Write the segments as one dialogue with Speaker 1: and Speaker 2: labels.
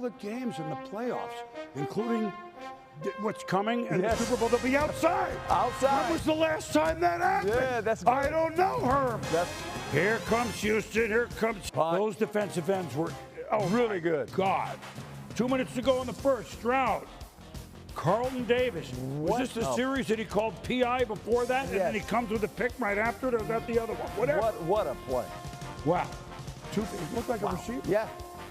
Speaker 1: the games in the playoffs, including what's coming and
Speaker 2: Yes.
Speaker 1: the Super Bowl, they'll be outside.
Speaker 2: Outside.
Speaker 1: When was the last time that happened?
Speaker 2: Yeah, that's good.
Speaker 1: I don't know, Herb.
Speaker 2: That's-
Speaker 1: Here comes Houston. Here comes.
Speaker 2: Punt.
Speaker 1: Those defensive ends were
Speaker 2: Really good.
Speaker 1: God. 2 minutes to go in the first. Stroud. Carlton Davis.
Speaker 2: What?
Speaker 1: Was this the
Speaker 2: Oh.
Speaker 1: series that he called PI before that? And then he
Speaker 2: Yes.
Speaker 1: comes with a pick right after it? Or is that the other one? Whatever.
Speaker 2: What a play.
Speaker 1: Wow. It looked like a receiver.
Speaker 2: Yeah,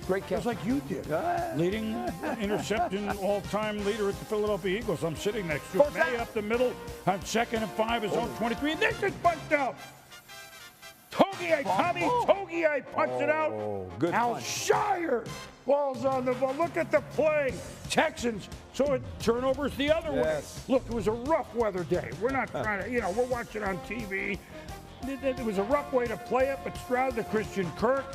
Speaker 2: great catch.
Speaker 1: Just like you did. Leading interception all-time leader at the Philadelphia Eagles. I'm sitting next to
Speaker 2: First
Speaker 1: Maye
Speaker 2: down.
Speaker 1: up the middle on 2nd and 5, his own 23. And this is punched out. Tommy Togiai punched it out.
Speaker 2: Good punch.
Speaker 1: Alshire falls on the ball. Look at the play. Texans. So it turnovers the other
Speaker 2: Yes.
Speaker 1: way. Look, it was a rough weather day. We're not trying to, we're watching on TV. It was a rough way to play it, but Stroud to Christian Kirk.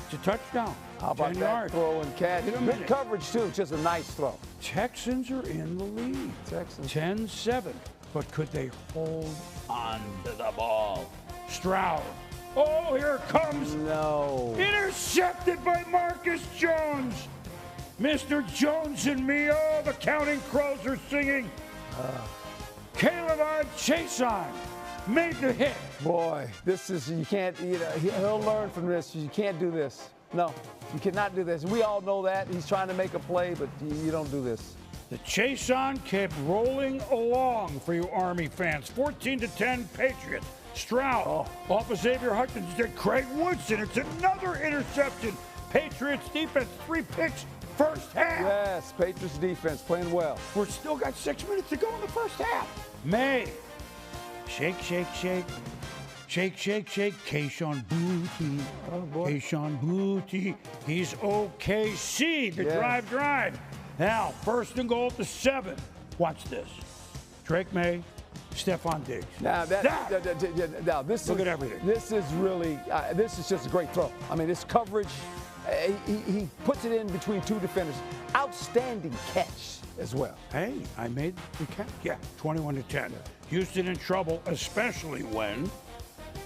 Speaker 1: It's a touchdown.
Speaker 2: How about
Speaker 1: 10
Speaker 2: that
Speaker 1: yards.
Speaker 2: throw and catch?
Speaker 1: In a
Speaker 2: Good
Speaker 1: minute.
Speaker 2: coverage, too. Just a nice throw.
Speaker 1: Texans are in the lead.
Speaker 2: Texans.
Speaker 1: 10-7. But could they hold on to the ball? Stroud. Oh, here it comes.
Speaker 2: No.
Speaker 1: Intercepted by Marcus Jones. Mr. Jones and me. Oh, the Counting Crows are singing. Caleb on Chason made the hit.
Speaker 2: Boy, this is, you can't, he'll learn from this. You can't do this. No, you cannot do this. We all know that. He's trying to make a play, but you don't do this.
Speaker 1: The Chason kept rolling along for you Army fans. 14-10 Patriots. Stroud off of Xavier Hutchins to Craig Woodson. It's another interception. Patriots defense, 3 picks, first half.
Speaker 2: Yes, Patriots defense playing well.
Speaker 1: We're still got 6 minutes to go in the first half. Maye. Shake, shake, shake. Shake, shake, shake. Kayshawn Booty.
Speaker 2: Oh, boy.
Speaker 1: Kayshawn Booty. He's OKC. The drive. Now, 1st and goal at the 7. Watch this. Drake Maye. Stephon Diggs.
Speaker 2: Now now this
Speaker 1: Look
Speaker 2: is
Speaker 1: at everything.
Speaker 2: This is really this is just a great throw. I mean, this coverage. He puts it in between 2 defenders. Outstanding catch as well.
Speaker 1: Hey, I made the catch. Yeah, 21-10. Houston in trouble, especially when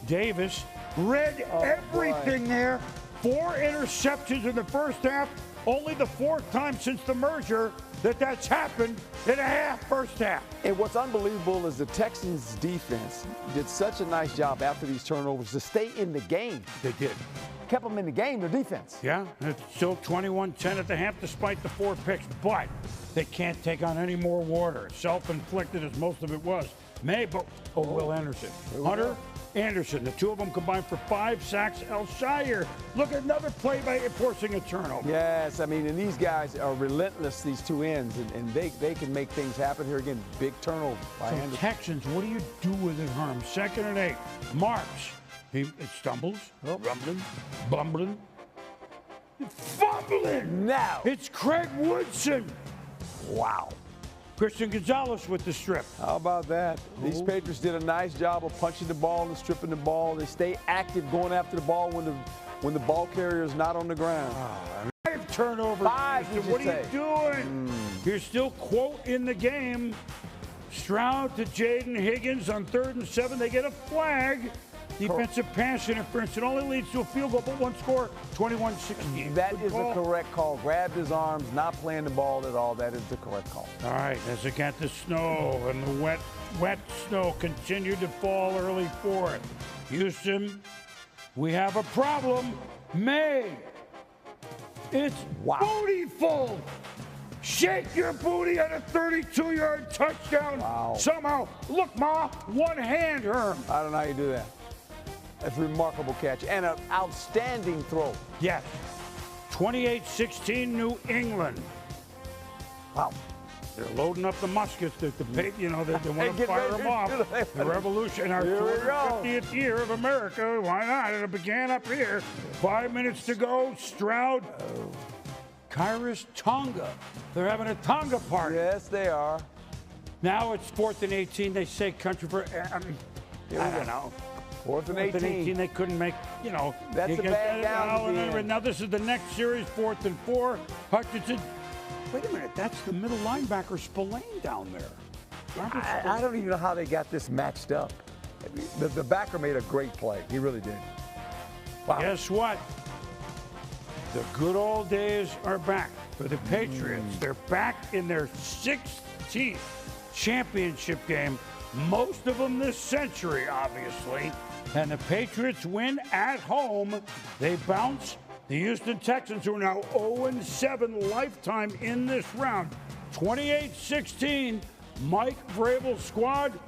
Speaker 1: Davis read everything there. 4 interceptions in the first half. Only the 4th time since the merger that's happened in a half, first half.
Speaker 2: And what's unbelievable is the Texans defense did such a nice job after these turnovers to stay in the game.
Speaker 1: They did.
Speaker 2: Kept them in the game, their defense.
Speaker 1: Yeah, it's still 21-10 at the half despite the 4 picks, but they can't take on any more water. Self-inflicted as most of it was. Maye, but Will Anderson. Hunter Anderson, the 2 of them combined for 5 sacks. Alshire, look at another play by forcing a turnover.
Speaker 2: Yes, I mean, and these guys are relentless, these 2 ends, and they can make things happen here again. Big turnover by
Speaker 1: So
Speaker 2: Anderson.
Speaker 1: Texans, what do you do with it, Herm? 2nd and 8. Marks. It stumbles. Rumbling. Bumbling. Fumbling.
Speaker 2: Now.
Speaker 1: It's Craig Woodson.
Speaker 2: Wow.
Speaker 1: Christian Gonzalez with the strip.
Speaker 2: How about that? These Patriots did a nice job of punching the ball and stripping the ball. They stay active going after the ball when the ball carrier is not on the ground.
Speaker 1: 5 turnovers.
Speaker 2: 5, did you
Speaker 1: what are
Speaker 2: say?
Speaker 1: you doing? You're still, quote, in the game. Stroud to Jaden Higgins on 3rd and 7. They get a flag. Defensive pass interference. It only leads to a field goal, but 1 score, 21-16.
Speaker 2: That is the correct call. Grabbed his arms, not playing the ball at all. That is the correct call.
Speaker 1: All right, as it got the snow, and the wet snow continued to fall early for it. Houston, we have a problem. Maye, it's bootyful. Shake your booty on a 32-yard touchdown.
Speaker 2: Wow.
Speaker 1: Somehow, look, Ma, 1 hand, Herm.
Speaker 2: I don't know how you do that. That's a remarkable catch and an outstanding throw.
Speaker 1: Yes. 28-16 New England.
Speaker 2: Wow.
Speaker 1: They're loading up the muskets. They want to fire them off. The revolution, our 250th year of America. Why not? It began up here. 5 minutes to go. Stroud. Kairos Tonga. They're having a Tonga party.
Speaker 2: Yes, they are.
Speaker 1: Now it's 4th and 18. They say country for. I don't know.
Speaker 2: 4th and 18.
Speaker 1: They couldn't make,
Speaker 2: That's a bad down.
Speaker 1: Now this is the next series, 4th and 4. Hutchinson. Wait a minute, that's the middle linebacker Spillane down there.
Speaker 2: I don't even know how they got this matched up. The backer made a great play. He really did. Wow.
Speaker 1: Guess what? The good old days are back. for the Patriots. They're back in their 16th championship game, most of them this century, obviously. And the Patriots win at home. They bounce the Houston Texans, who are now 0-7 lifetime in this round. 28-16, Mike Vrabel's squad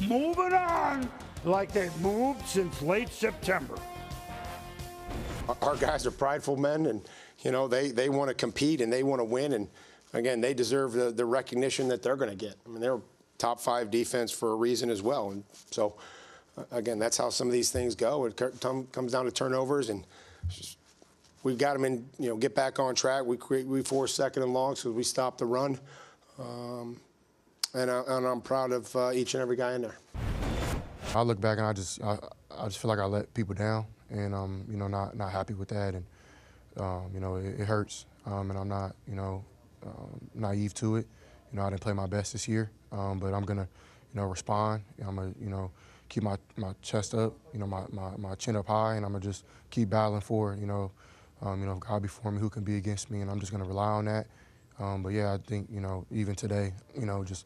Speaker 1: moving on like they've moved since late September.
Speaker 3: Our guys are prideful men, and they want to compete and they want to win. And again, they deserve the recognition that they're going to get. I mean, they're top 5 defense for a reason as well. And so, again, that's how some of these things go. It comes down to turnovers, and we've got them in. Get back on track. We force 2nd and longs because we stopped the run, and I'm proud of each and every guy in there.
Speaker 4: I look back and I just feel like I let people down, and not happy with that, and it hurts, and I'm not naive to it. I didn't play my best this year, but I'm gonna respond. I'm gonna keep my chest up, my chin up high, and I'm gonna just keep battling for it. God before me, who can be against me, and I'm just gonna rely on that. But yeah, I think even today, just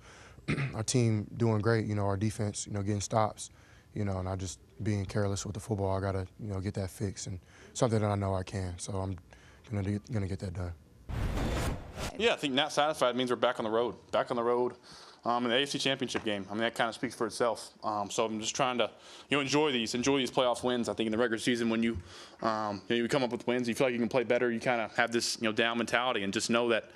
Speaker 4: our team doing great. Our defense, getting stops. And I just being careless with the football. I gotta, get that fixed, and something that I know I can. So I'm gonna get that done.
Speaker 5: Yeah, I think not satisfied means we're back on the road. Back on the road in the AFC Championship game. I mean, that kind of speaks for itself. So I'm just trying to, enjoy these playoff wins. I think in the regular season, when you come up with wins, you feel like you can play better. You kind of have this, down mentality, and just know that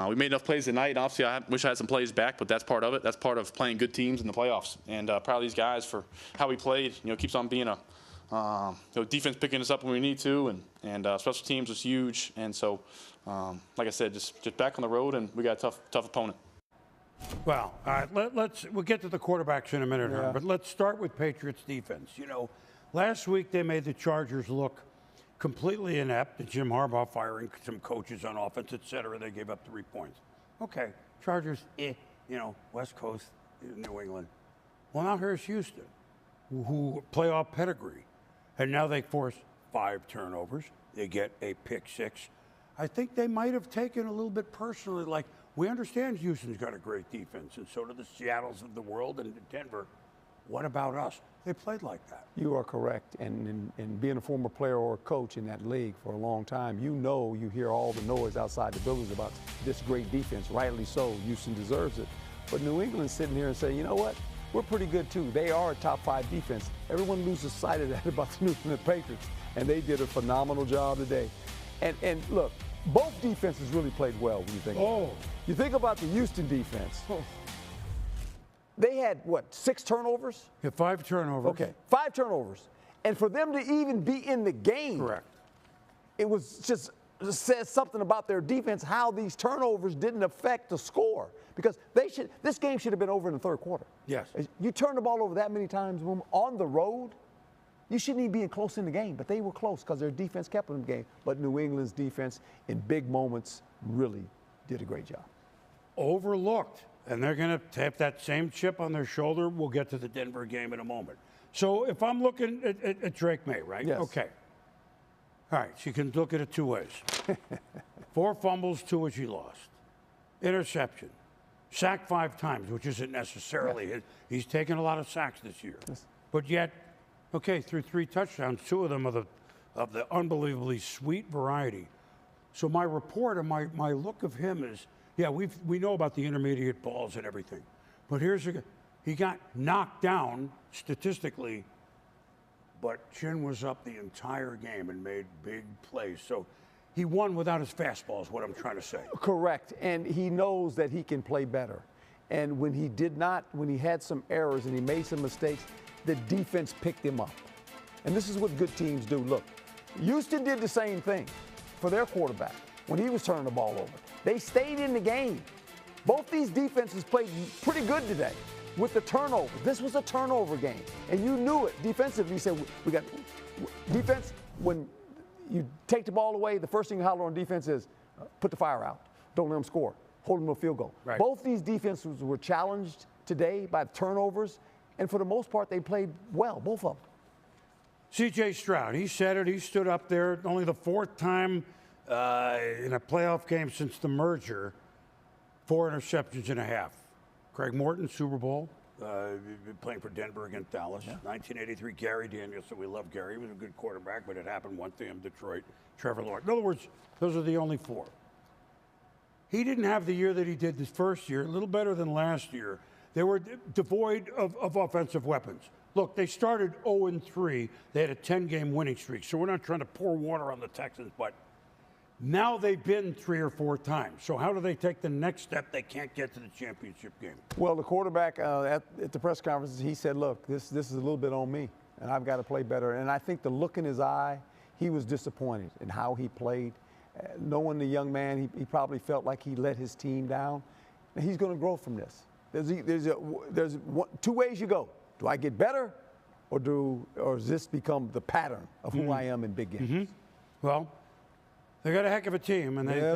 Speaker 5: we made enough plays tonight. Obviously, I wish I had some plays back, but that's part of it. That's part of playing good teams in the playoffs. And proud of these guys for how we played. Keeps on being a defense picking us up when we need to, and special teams was huge. And so, like I said, just back on the road, and we got a tough opponent.
Speaker 1: Well, all right, we'll get to the quarterbacks in a minute,
Speaker 2: Yeah.
Speaker 1: but let's start with Patriots defense. Last week they made the Chargers look completely inept. Jim Harbaugh firing some coaches on offense, et cetera. They gave up 3 points. Okay, Chargers, West Coast, New England. Well, now here's Houston, who playoff pedigree. And now they force 5 turnovers. They get a pick 6. I think they might have taken a little bit personally, like, we understand Houston's got a great defense, and so do the Seattles of the world and Denver. What about us? They played like that.
Speaker 2: You are correct. And being a former player or a coach in that league for a long time, you hear all the noise outside the buildings about this great defense. Rightly so. Houston deserves it. But New England's sitting here and saying, you know what? We're pretty good, too. They are a top 5 defense. Everyone loses sight of that about the New England Patriots. And they did a phenomenal job today. And look, both defenses really played well when you think about it. You think about the Houston defense. They had, 6 turnovers?
Speaker 1: Yeah, 5 turnovers.
Speaker 2: Okay, 5 turnovers. And for them to even be in the game,
Speaker 1: correct,
Speaker 2: it was just says something about their defense, how these turnovers didn't affect the score. Because this game should have been over in the 3rd quarter.
Speaker 1: Yes.
Speaker 2: You turn the ball over that many times on the road, you shouldn't even be close in the game. But they were close because their defense kept them in the game. But New England's defense, in big moments, really did a great job.
Speaker 1: Overlooked. And they're going to tap that same chip on their shoulder. We'll get to the Denver game in a moment. So if I'm looking at Drake Maye, right?
Speaker 2: Yes.
Speaker 1: Okay. All right, so you can look at it 2 ways. 4 fumbles, 2 which he lost. Interception. Sacked 5 times, which isn't necessarily his. He's taken a lot of sacks this year. Yes. But yet, okay, through 3 touchdowns, 2 of them are of the unbelievably sweet variety. So my report and my look of him is, yeah, we know about the intermediate balls and everything. But he got knocked down statistically, but chin was up the entire game and made big plays. So he won without his fastball is what I'm trying to say.
Speaker 2: Correct. And he knows that he can play better. And when he had some errors and he made some mistakes, the defense picked him up. And this is what good teams do. Look, Houston did the same thing for their quarterback when he was turning the ball over. They stayed in the game. Both these defenses played pretty good today with the turnover. This was a turnover game, and you knew it defensively. You said, we got defense. When you take the ball away, the first thing you holler on defense is put the fire out. Don't let them score. Hold them to a field goal.
Speaker 1: Right.
Speaker 2: Both these defenses were challenged today by turnovers, and for the most part, they played well, both of them.
Speaker 1: C.J. Stroud, he said it. He stood up there. Only the 4th time in a playoff game since the merger, 4 interceptions and a half. Craig Morton, Super Bowl, playing for Denver against Dallas. Yeah. 1983, Gary Danielson. We love Gary. He was a good quarterback, but it happened one thing in Detroit. Trevor Lawrence. In other words, those are the only 4. He didn't have the year that he did this first year, a little better than last year. They were devoid of offensive weapons. Look, they started 0-3. They had a 10-game winning streak. So we're not trying to pour water on the Texans, but now they've been 3 or 4 times. So how do they take the next step? They can't get to the championship game. Well,
Speaker 2: the quarterback at the press conference, he said, look, this is a little bit on me, and I've got to play better. And I think the look in his eye, he was disappointed in how he played. Knowing the young man, he probably felt like he let his team down. And he's going to grow from this. There's 2 ways you go. Do I get better, or does this become the pattern of who I am in big games?
Speaker 1: Well, they got a heck of a team, and they